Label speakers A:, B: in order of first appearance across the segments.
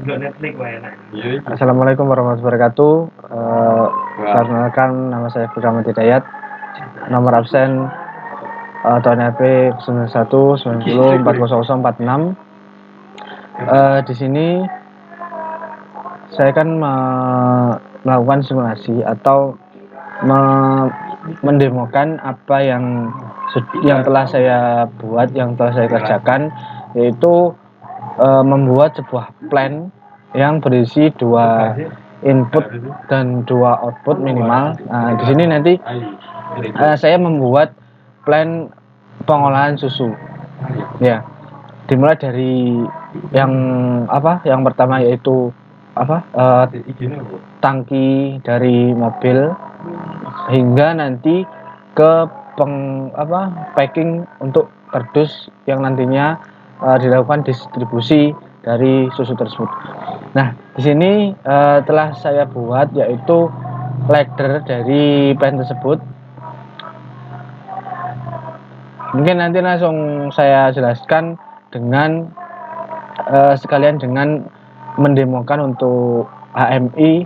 A: Assalamualaikum warahmatullahi wabarakatuh. Perkenalkan, nama saya Fikram Hidayat. Nomor absen tahun HP 91904046. Di sini saya kan melakukan simulasi atau mendemokan apa yang telah saya buat, yang telah saya kerjakan, yaitu membuat sebuah plan yang berisi 2 input dan 2 output minimal. Di sini nanti saya membuat plan pengolahan susu. Ya, dimulai dari yang pertama, yaitu tangki dari mobil, hingga nanti ke packing untuk kardus yang nantinya dilakukan distribusi dari susu tersebut. Nah, di sini telah saya buat yaitu ladder dari plan tersebut. Mungkin nanti langsung saya jelaskan dengan sekalian dengan mendemokan untuk HMI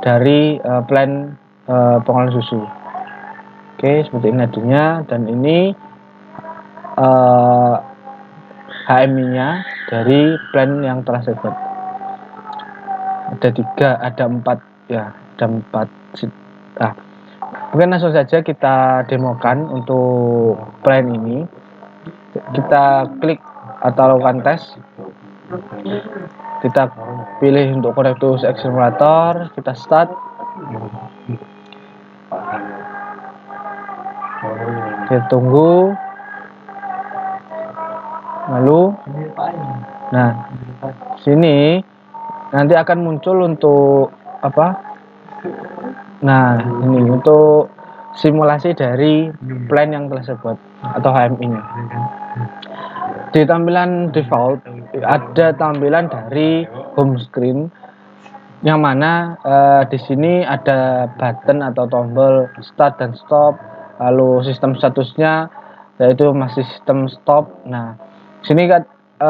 A: dari plan pengolahan susu. Oke, seperti ini hadirnya, dan ini HMI-nya dari plan yang telah saya buat. Ada 4 ya, ada 4. Mungkin langsung saja kita demokan untuk plan ini. Kita klik atau lakukan tes. Kita pilih untuk Connectus X Simulator, kita start. Kita tunggu. Lalu, sini nanti akan muncul untuk ini untuk simulasi dari plan yang telah saya buat atau HMI-nya. Di tampilan default ada tampilan dari home screen, yang mana di sini ada button atau tombol start dan stop. Lalu sistem statusnya yaitu masih sistem stop. Nah, sini kan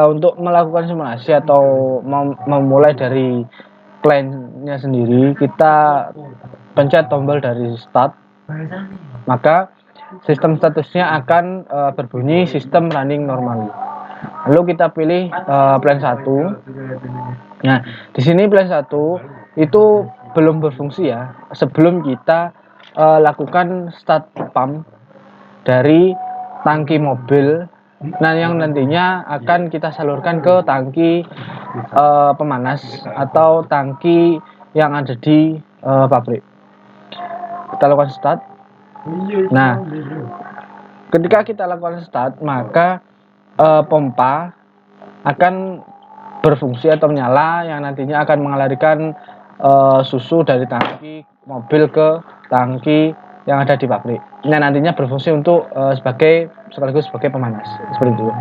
A: untuk melakukan simulasi atau memulai dari plan-nya sendiri, kita pencet tombol dari start, maka sistem statusnya akan berbunyi sistem running normally. Lalu kita pilih plan 1. Nah, di sini plan 1 itu belum berfungsi ya, sebelum kita lakukan start pump dari tangki mobil. Nah, yang nantinya akan kita salurkan ke tangki pemanas atau tangki yang ada di pabrik. Kita lakukan start. Nah, ketika kita lakukan start, maka pompa akan berfungsi atau menyala, yang nantinya akan mengalirkan susu dari tangki mobil ke tangki yang ada di pabrik. Nah, nantinya berfungsi untuk sekaligus sebagai pemanas, seperti itu.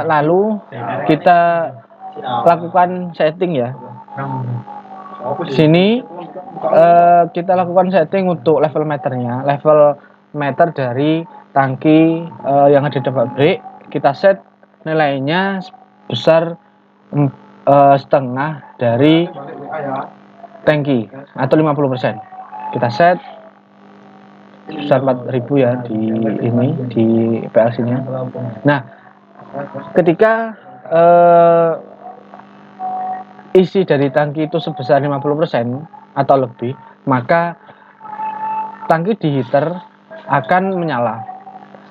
A: Lalu kita lakukan setting ya. Di sini kita lakukan setting untuk level meternya, level meter dari tangki yang ada di pabrik. Kita set nilainya sebesar setengah dari tangki atau 50%. Kita set sebesar 4.000 ya di PLC-nya. Nah, ketika isi dari tangki itu sebesar 50% atau lebih, maka tangki di heater akan menyala,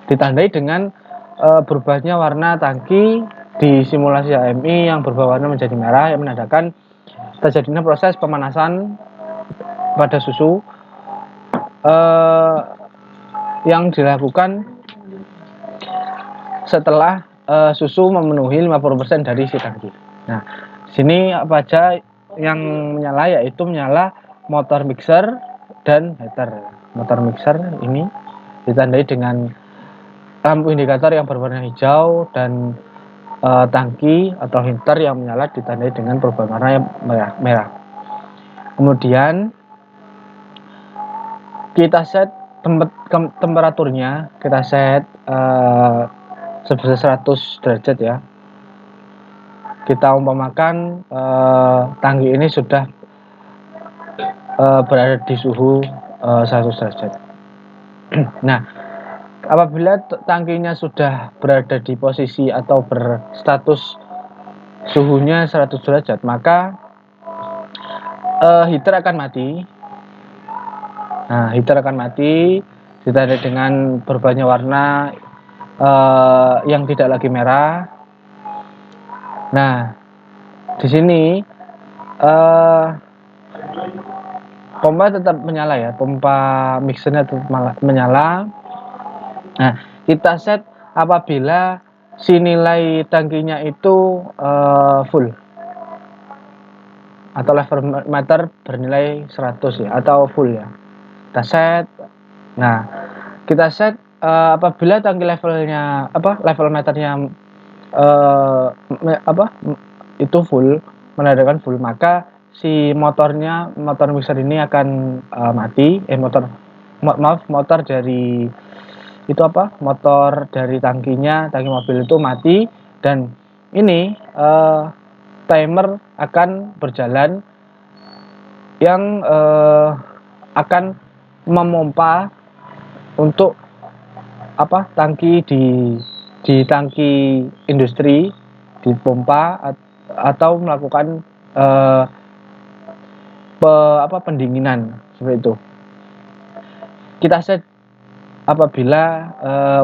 A: ditandai dengan berubahnya warna tangki di simulasi HMI yang berubah warna menjadi merah, yang menandakan terjadinya proses pemanasan pada susu yang dilakukan setelah susu memenuhi 50% dari isi tangki. Nah, sini apa aja yang menyala, yaitu menyala motor mixer dan heater. Motor mixer ini ditandai dengan lampu indikator yang berwarna hijau, dan tangki atau heater yang menyala ditandai dengan perubahan warna yang merah. Kemudian kita set temperaturnya, kita set sebesar 100 derajat ya. kita umpamakan tangki ini sudah berada di suhu 100 derajat. Nah, apabila tangkinya sudah berada di posisi atau berstatus suhunya 100 derajat, maka heater akan mati. Nah, heater akan mati ditandai dengan berubahnya warna yang tidak lagi merah. Nah, di sini pompa tetap menyala ya, pompa mixernya tetap menyala. Nah, kita set apabila si nilai tangkinya itu full atau level meter bernilai 100 ya, atau full ya. Kita set. Nah, kita set apabila tangki levelnya level meternya itu full, menandakan full, maka si motor mixer ini akan mati. Motor dari itu motor dari tangki mobil itu mati, dan ini timer akan berjalan yang akan memompa untuk tangki di tangki industri dipompa atau melakukan pendinginan seperti itu. Kita set apabila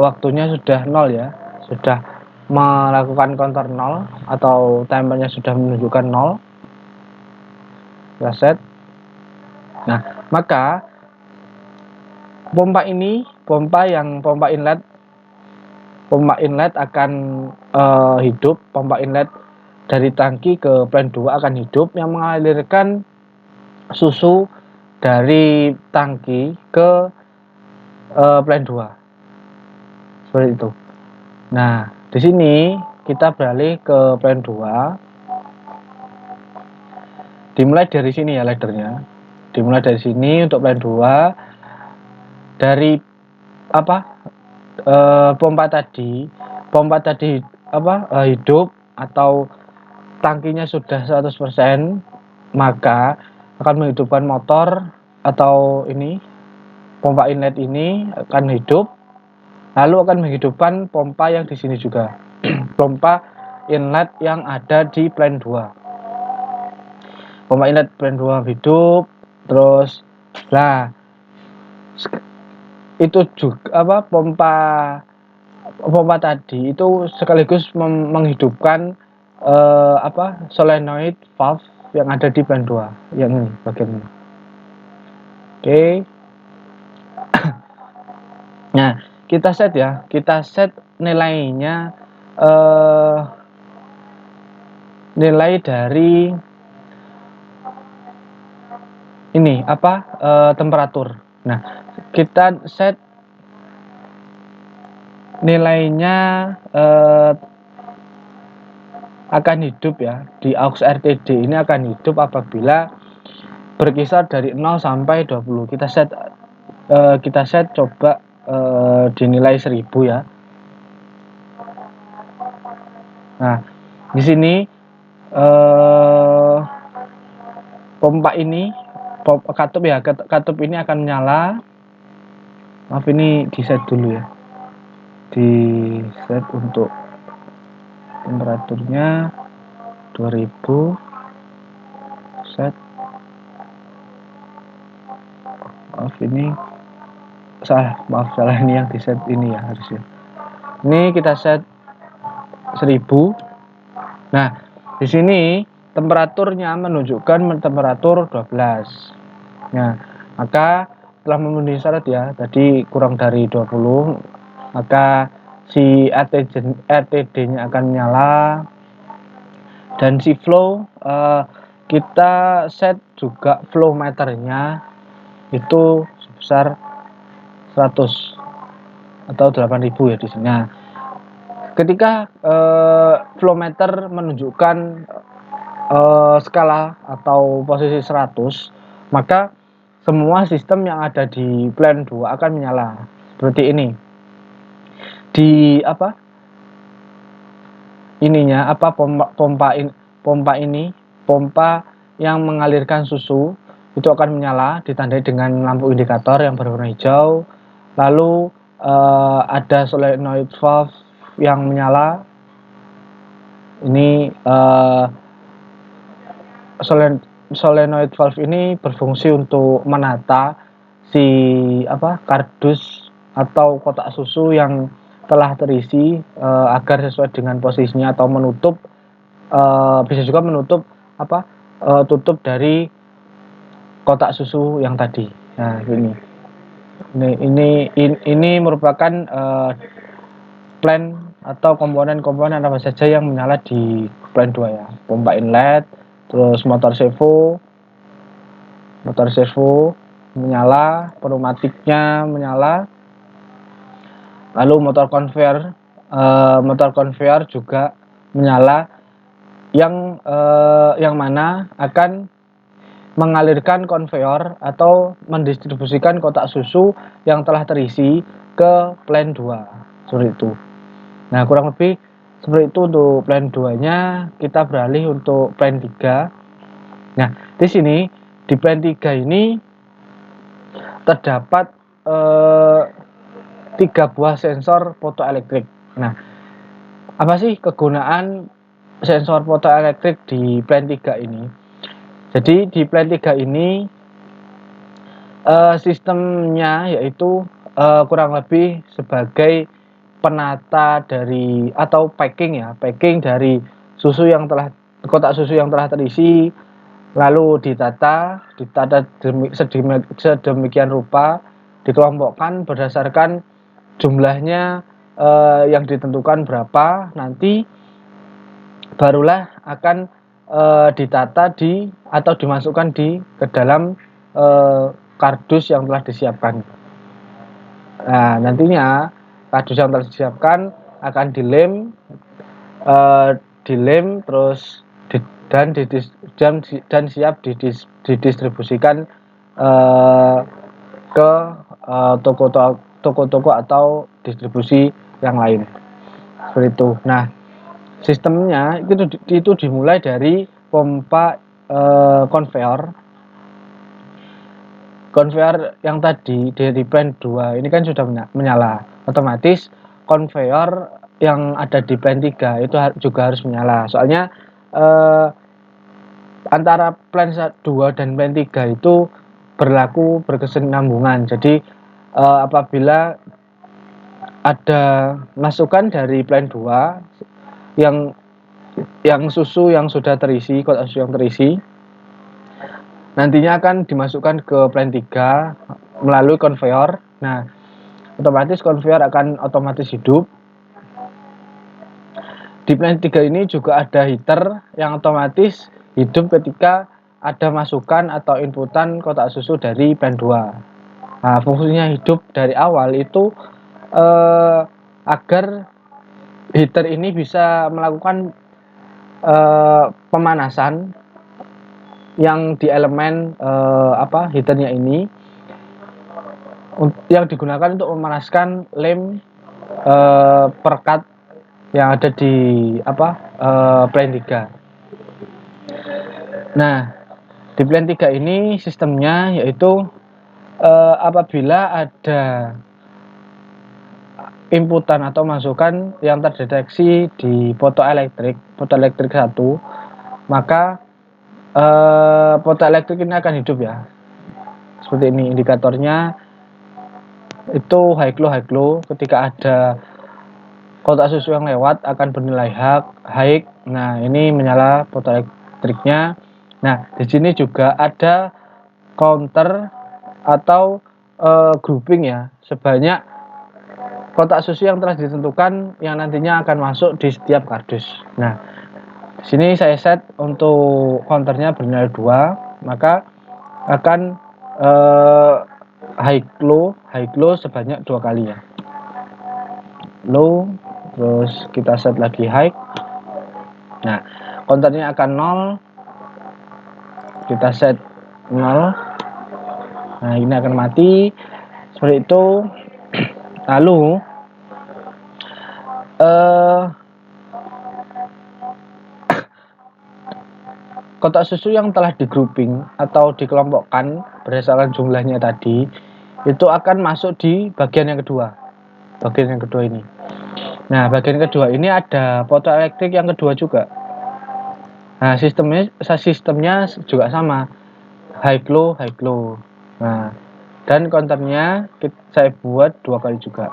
A: waktunya sudah 0 ya, sudah melakukan counter 0 atau timernya sudah menunjukkan 0, kita set. Nah, maka pompa inlet akan hidup. Pompa inlet dari tangki ke plan 2 akan hidup, yang mengalirkan susu dari tangki ke plan 2 seperti itu. Nah, di sini kita beralih ke plan 2. Dimulai dari sini ya laddernya. Dimulai dari sini untuk plan 2. Dari pompa tadi hidup atau tangkinya sudah 100%, maka akan menghidupkan motor atau ini pompa inlet ini akan hidup, lalu akan menghidupkan pompa yang di sini juga. Pompa inlet yang ada di plan 2. Pompa inlet plan 2 hidup, terus itu juga pompa tadi itu sekaligus menghidupkan solenoid valve yang ada di plan 2 yang ini bagian ini. Oke. Nah, kita set nilainya, nilai dari ini temperatur. Nah, kita set nilainya akan hidup ya, di aux RTD ini akan hidup apabila berkisar dari 0 sampai 20. Kita set coba dinilai 1000 ya. Nah, di sini pompa ini katup ini akan menyala. Maaf, ini di set dulu ya, di set untuk temperaturnya 2000. Set. Salah ini yang di set ini ya harusnya. Ini kita set 1000. Nah, di sini temperaturnya menunjukkan temperatur 12. Nah, maka telah memenuhi syarat ya, tadi kurang dari 20, maka si RTD-nya akan menyala, dan si flow kita set juga flow meternya itu sebesar 100 atau 8000 ya di sini. Nah, ketika flow meter menunjukkan skala atau posisi 100, maka semua sistem yang ada di plan 2 akan menyala seperti ini. Di pompa pompa ini, pompa yang mengalirkan susu itu akan menyala ditandai dengan lampu indikator yang berwarna hijau. Lalu ada solenoid valve yang menyala. Ini solenoid valve ini berfungsi untuk menata si kardus atau kotak susu yang telah terisi agar sesuai dengan posisinya, atau menutup, bisa juga menutup tutup dari kotak susu yang tadi. Nah, ini merupakan plan atau komponen-komponen apa saja yang menyala di plan 2 ya. Pompa inlet, terus motor servo menyala, pneumatiknya menyala. Lalu motor conveyor juga menyala, yang mana akan mengalirkan konveyor atau mendistribusikan kotak susu yang telah terisi ke plan 2 seperti itu. Nah, kurang lebih seperti itu untuk plan 2-nya. Kita beralih untuk plan 3. Nah, di sini di plan 3 ini terdapat 3 buah sensor fotoelektrik. Nah, apa sih kegunaan sensor fotoelektrik di plan 3 ini? Jadi di plan 3 ini sistemnya yaitu kurang lebih sebagai penata dari atau packing dari kotak susu yang telah terisi, lalu ditata sedemikian rupa, dikelompokkan berdasarkan jumlahnya yang ditentukan berapa, nanti barulah akan ditata atau dimasukkan ke dalam kardus yang telah disiapkan. Nah, nantinya kardus yang telah disiapkan akan dilem terus dan siap didistribusikan ke toko-toko atau distribusi yang lain seperti itu. Nah, sistemnya itu dimulai dari pompa konveyor yang tadi dari plan 2 ini kan sudah menyala. Otomatis konveyor yang ada di plan 3 itu juga harus menyala. Soalnya antara plan 2 dan plan 3 itu berlaku berkesinambungan. Jadi apabila ada masukan dari plan 2 yang susu yang sudah terisi, kotak susu yang terisi, nantinya akan dimasukkan ke plan 3 melalui konveyor. Nah, otomatis konveyor akan otomatis hidup. Di plan 3 ini juga ada heater yang otomatis hidup ketika ada masukan atau inputan kotak susu dari plan 2. Nah, fungsinya hidup dari awal itu agar heater ini bisa melakukan pemanasan yang di elemen heaternya ini, yang digunakan untuk memanaskan lem perekat yang ada di plan 3. Nah, di plan 3 ini sistemnya yaitu apabila ada inputan atau masukan yang terdeteksi di fotoelektrik 1, maka fotoelektrik ini akan hidup ya. Seperti ini indikatornya, itu high glow. Ketika ada kotak susu yang lewat akan bernilai high. Nah, ini menyala fotoelektriknya. Nah, di sini juga ada counter atau grouping ya, sebanyak kotak susu yang telah ditentukan yang nantinya akan masuk di setiap kardus. Nah, di sini saya set untuk counternya bernilai 2, maka akan high glow sebanyak 2 kali ya. Low, terus kita set lagi high. Nah, counternya akan 0, kita set 0. Nah, ini akan mati seperti itu. Lalu kotak susu yang telah di grouping atau dikelompokkan berdasarkan jumlahnya tadi itu akan masuk di bagian yang kedua. Bagian yang kedua ini. Nah, bagian kedua ini ada potol elektrik yang kedua juga. Nah, sistemnya juga sama. High low, high low. Nah, dan counternya saya buat 2 kali juga.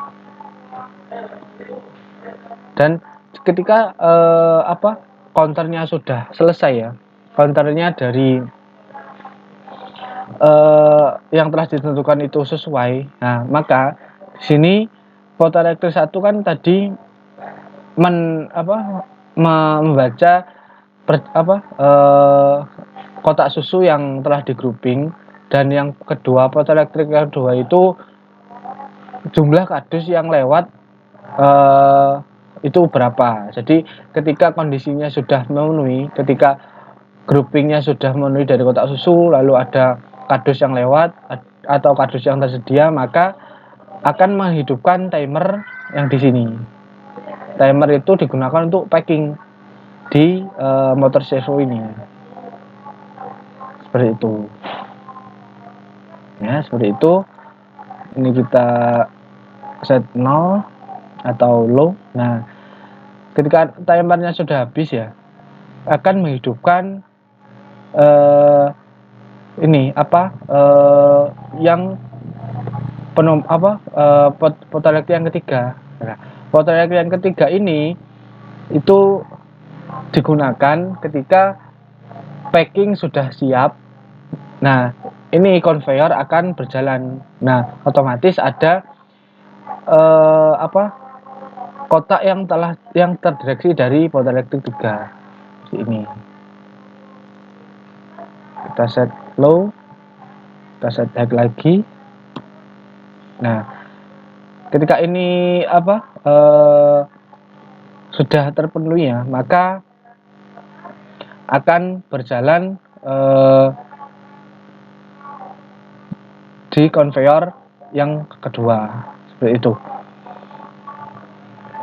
A: Dan ketika counternya sudah selesai ya, counternya dari yang telah ditentukan itu sesuai. Nah, maka di sini potol elektrik 1 kan tadi membaca kotak susu yang telah di grouping, dan yang kedua potol elektrik yang kedua itu jumlah kardus yang lewat itu berapa. Jadi ketika kondisinya sudah memenuhi, ketika groupingnya sudah memenuhi dari kotak susu, lalu ada kardus yang lewat atau kardus yang tersedia, maka akan menghidupkan timer yang di sini. Timer itu digunakan untuk packing di motor servo ini. Seperti itu. Ya, seperti itu. Ini kita set 0 atau low. Nah, ketika timernya sudah habis ya, akan menghidupkan yang potol elektrik yang ketiga. Nah, potol elektrik yang ketiga ini itu digunakan ketika packing sudah siap. Nah, ini konveyor akan berjalan. Nah, otomatis ada kotak yang terdeteksi dari potol elektrik 3 ini. Kita set low, kita set high lagi. Nah, ketika ini sudah terpenuhi ya, maka akan berjalan di konveyor yang kedua. Seperti itu.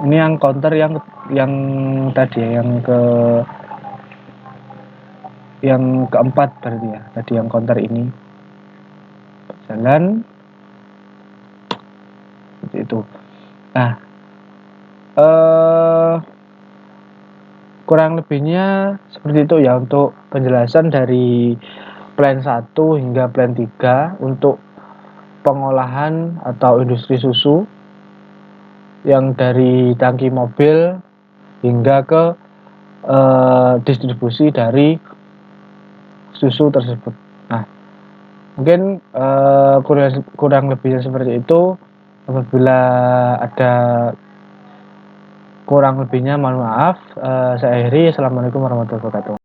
A: Ini yang counter yang tadi ya, yang keempat berarti ya. Tadi yang counter ini berjalan seperti itu. Nah, kurang lebihnya seperti itu ya untuk penjelasan dari plan 1 hingga plan 3 untuk pengolahan atau industri susu yang dari tangki mobil hingga ke distribusi dari susu tersebut. Nah, mungkin kurang lebihnya seperti itu. Apabila ada kurang lebihnya mohon maaf. Saya akhiri. Assalamualaikum warahmatullahi wabarakatuh.